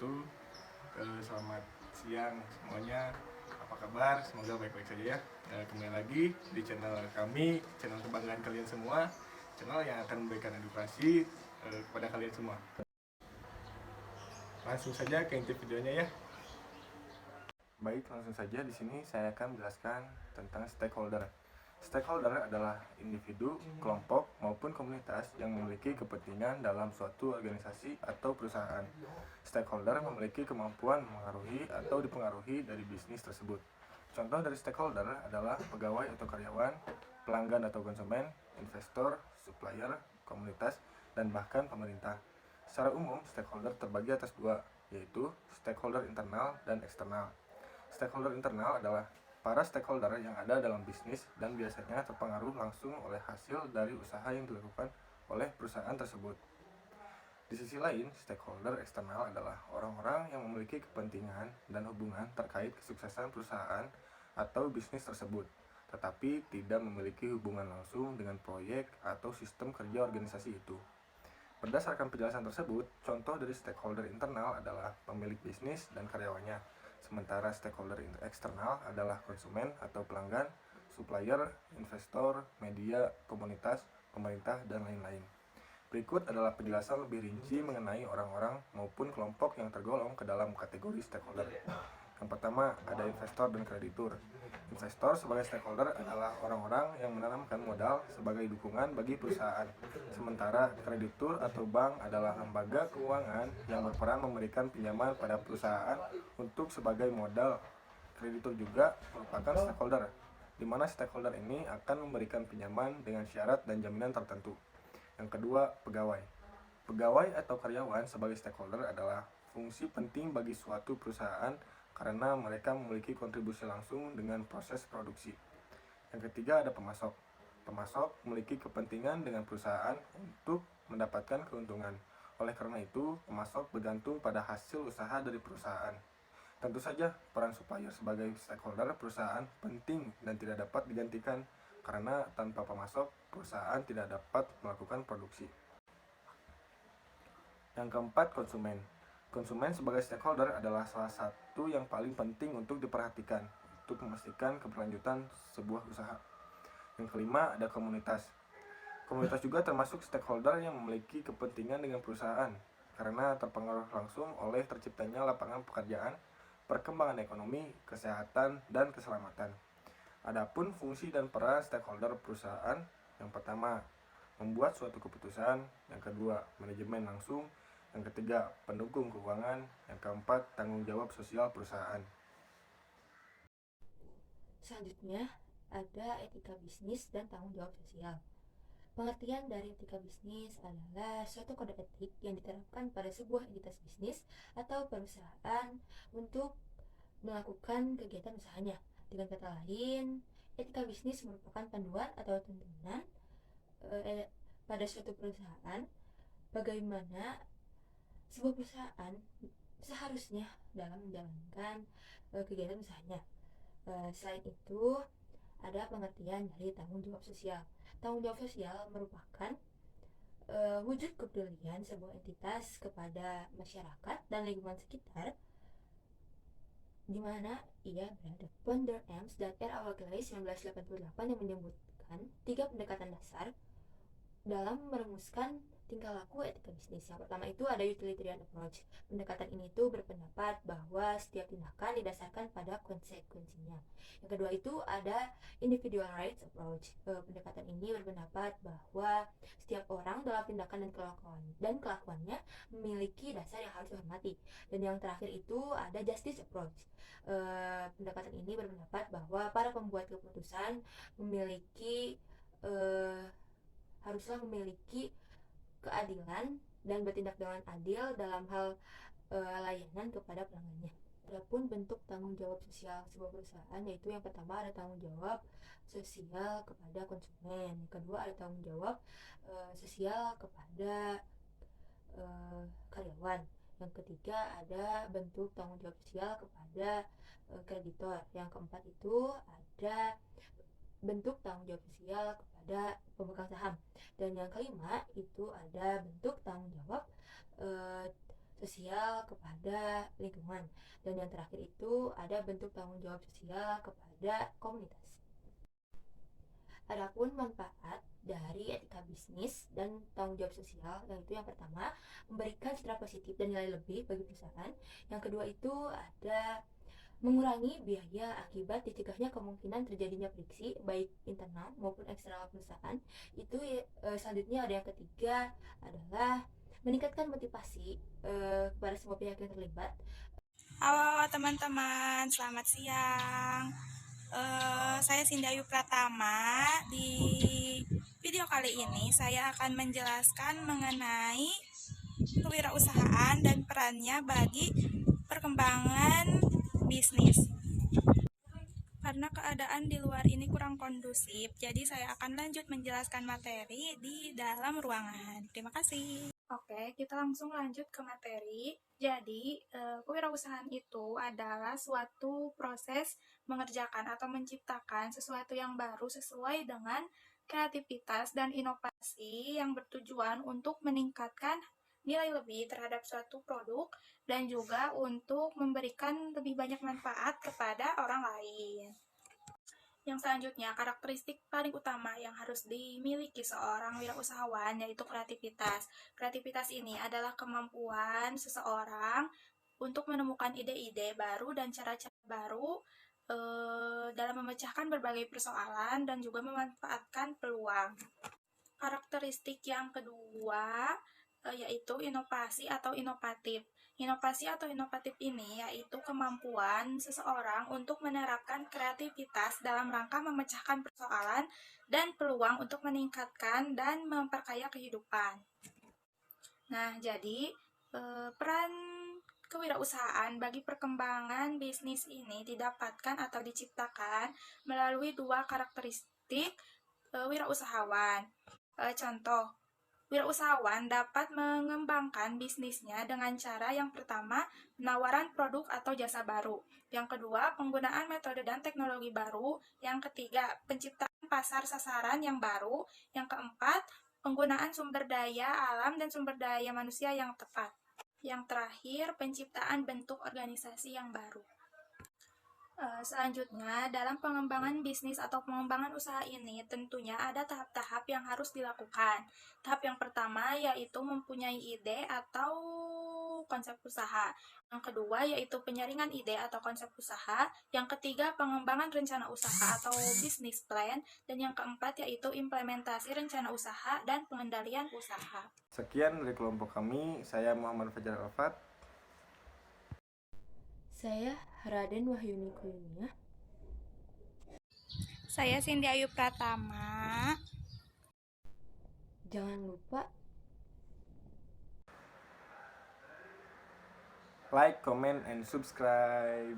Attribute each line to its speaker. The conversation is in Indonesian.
Speaker 1: wabarakatuh. Selamat siang semuanya. Apa kabar? Semoga baik-baik saja ya. Kembali lagi di channel kami, channel kebanggaan kalian semua, channel yang akan memberikan edukasi kepada kalian semua. Langsung saja ke inti videonya ya. Baik, langsung saja di sini saya akan menjelaskan tentang stakeholder. Stakeholder adalah individu, kelompok, maupun komunitas yang memiliki kepentingan dalam suatu organisasi atau perusahaan. Stakeholder memiliki kemampuan mengaruhi atau dipengaruhi dari bisnis tersebut. Contoh dari stakeholder adalah pegawai atau karyawan, pelanggan atau konsumen, investor, supplier, komunitas, dan bahkan pemerintah. Secara umum, stakeholder terbagi atas dua, yaitu stakeholder internal dan eksternal. Stakeholder internal adalah para stakeholder yang ada dalam bisnis dan biasanya terpengaruh langsung oleh hasil dari usaha yang dilakukan oleh perusahaan tersebut. Di sisi lain, stakeholder eksternal adalah orang-orang yang memiliki kepentingan dan hubungan terkait kesuksesan perusahaan atau bisnis tersebut, tetapi tidak memiliki hubungan langsung dengan proyek atau sistem kerja organisasi itu. Berdasarkan penjelasan tersebut, contoh dari stakeholder internal adalah pemilik bisnis dan karyawannya, sementara stakeholder eksternal adalah konsumen atau pelanggan, supplier, investor, media, komunitas, pemerintah, dan lain-lain. Berikut adalah penjelasan lebih rinci mengenai orang-orang maupun kelompok yang tergolong ke dalam kategori stakeholder. Yang pertama, ada investor dan kreditur. Investor sebagai stakeholder adalah orang-orang yang menanamkan modal sebagai dukungan bagi perusahaan. Sementara kreditur atau bank adalah lembaga keuangan yang berperan memberikan pinjaman pada perusahaan untuk sebagai modal. Kreditur juga merupakan stakeholder, di mana stakeholder ini akan memberikan pinjaman dengan syarat dan jaminan tertentu. Yang kedua, pegawai. Pegawai atau karyawan sebagai stakeholder adalah fungsi penting bagi suatu perusahaan karena mereka memiliki kontribusi langsung dengan proses produksi. Yang ketiga, ada pemasok. Pemasok memiliki kepentingan dengan perusahaan untuk mendapatkan keuntungan. Oleh karena itu, pemasok bergantung pada hasil usaha dari perusahaan. Tentu saja, peran supplier sebagai stakeholder perusahaan penting dan tidak dapat digantikan karena tanpa pemasok, perusahaan tidak dapat melakukan produksi. Yang keempat, konsumen. Konsumen sebagai stakeholder adalah salah satu yang paling penting untuk diperhatikan untuk memastikan keberlanjutan sebuah usaha. Yang kelima, ada komunitas. Komunitas juga termasuk stakeholder yang memiliki kepentingan dengan perusahaan karena terpengaruh langsung oleh terciptanya lapangan pekerjaan, perkembangan ekonomi, kesehatan, dan keselamatan. Adapun fungsi dan peran stakeholder perusahaan, yang pertama, membuat suatu keputusan, yang kedua, manajemen langsung, yang ketiga, pendukung keuangan, yang keempat, tanggung jawab sosial perusahaan.
Speaker 2: Selanjutnya, ada etika bisnis dan tanggung jawab sosial. Pengertian dari etika bisnis adalah suatu kode etik yang diterapkan pada sebuah entitas bisnis atau perusahaan untuk melakukan kegiatan usahanya. Dengan kata lain, etika bisnis merupakan panduan atau tuntunan pada suatu perusahaan bagaimana sebuah perusahaan seharusnya dalam menjalankan kegiatan usahanya. Selain itu, ada pengertian dari tanggung jawab sosial. Tanggung jawab sosial merupakan wujud kepedulian sebuah entitas kepada masyarakat dan lingkungan sekitar di mana ia berada. Ponder Ames dan R. Awagilai 1988 yang menyebutkan 3 pendekatan dasar dalam merumuskan tingkah laku etika bisnis. Yang pertama itu ada utilitarian approach. Pendekatan ini tuh berpendapat bahwa setiap tindakan didasarkan pada konsekuensinya. Yang kedua itu ada individual rights approach. Pendekatan ini berpendapat bahwa setiap orang dalam tindakan dan kelakuannya memiliki dasar yang harus dihormati. Dan yang terakhir itu ada justice approach. Pendekatan ini berpendapat bahwa para pembuat keputusan haruslah memiliki keadilan dan bertindak dengan adil dalam hal layanan kepada pelanggannya. Adapun bentuk tanggung jawab sosial sebuah perusahaan yaitu yang pertama ada tanggung jawab sosial kepada konsumen, yang kedua ada tanggung jawab sosial kepada karyawan, yang ketiga ada bentuk tanggung jawab sosial kepada kreditor, yang keempat itu ada bentuk tanggung jawab sosial kepada pemegang saham, dan yang kelima itu ada bentuk tanggung jawab sosial kepada lingkungan. Dan yang terakhir itu ada bentuk tanggung jawab sosial kepada komunitas. Adapun manfaat dari etika bisnis dan tanggung jawab sosial, yaitu yang pertama, memberikan citra positif dan nilai lebih bagi perusahaan. Yang kedua itu ada mengurangi biaya akibat dicegahnya kemungkinan terjadinya friksi baik internal maupun eksternal perusahaan. Itu selanjutnya ada yang ketiga adalah meningkatkan motivasi kepada semua pihak yang terlibat.
Speaker 3: Halo teman-teman, selamat siang. Saya Sindayu Pratama. Di video kali ini saya akan menjelaskan mengenai kewirausahaan dan perannya bagi perkembangan bisnis. Karena keadaan di luar ini kurang kondusif, jadi saya akan lanjut menjelaskan materi di dalam ruangan. Terima kasih. Oke, kita langsung lanjut ke materi. Jadi, kewirausahaan itu adalah suatu proses mengerjakan atau menciptakan sesuatu yang baru sesuai dengan kreativitas dan inovasi yang bertujuan untuk meningkatkan nilai lebih terhadap suatu produk dan juga untuk memberikan lebih banyak manfaat kepada orang lain. Yang selanjutnya, karakteristik paling utama yang harus dimiliki seorang wirausahawan yaitu kreativitas. Kreativitas ini adalah kemampuan seseorang untuk menemukan ide-ide baru dan cara-cara baru dalam memecahkan berbagai persoalan dan juga memanfaatkan peluang. Karakteristik yang kedua yaitu inovasi atau inovatif. Inovasi atau inovatif ini yaitu kemampuan seseorang untuk menerapkan kreativitas dalam rangka memecahkan persoalan dan peluang untuk meningkatkan dan memperkaya kehidupan. Nah, jadi peran kewirausahaan bagi perkembangan bisnis ini didapatkan atau diciptakan melalui dua karakteristik wirausahawan. Contoh, wirausahawan dapat mengembangkan bisnisnya dengan cara yang pertama, penawaran produk atau jasa baru. Yang kedua, penggunaan metode dan teknologi baru. Yang ketiga, penciptaan pasar sasaran yang baru. Yang keempat, penggunaan sumber daya alam dan sumber daya manusia yang tepat. Yang terakhir, penciptaan bentuk organisasi yang baru. Selanjutnya, dalam pengembangan bisnis atau pengembangan usaha ini tentunya ada tahap-tahap yang harus dilakukan. Tahap yang pertama yaitu mempunyai ide atau konsep usaha. Yang kedua yaitu penyaringan ide atau konsep usaha. Yang ketiga pengembangan rencana usaha atau business plan. Dan yang keempat yaitu implementasi rencana usaha dan pengendalian usaha.
Speaker 1: Sekian dari kelompok kami, saya Muhammad Fajar Alfat.
Speaker 2: Saya Raden Wahyuni Kuyunia.
Speaker 3: Saya Sindayu Pratama.
Speaker 2: Jangan lupa
Speaker 1: Like, comment, and subscribe.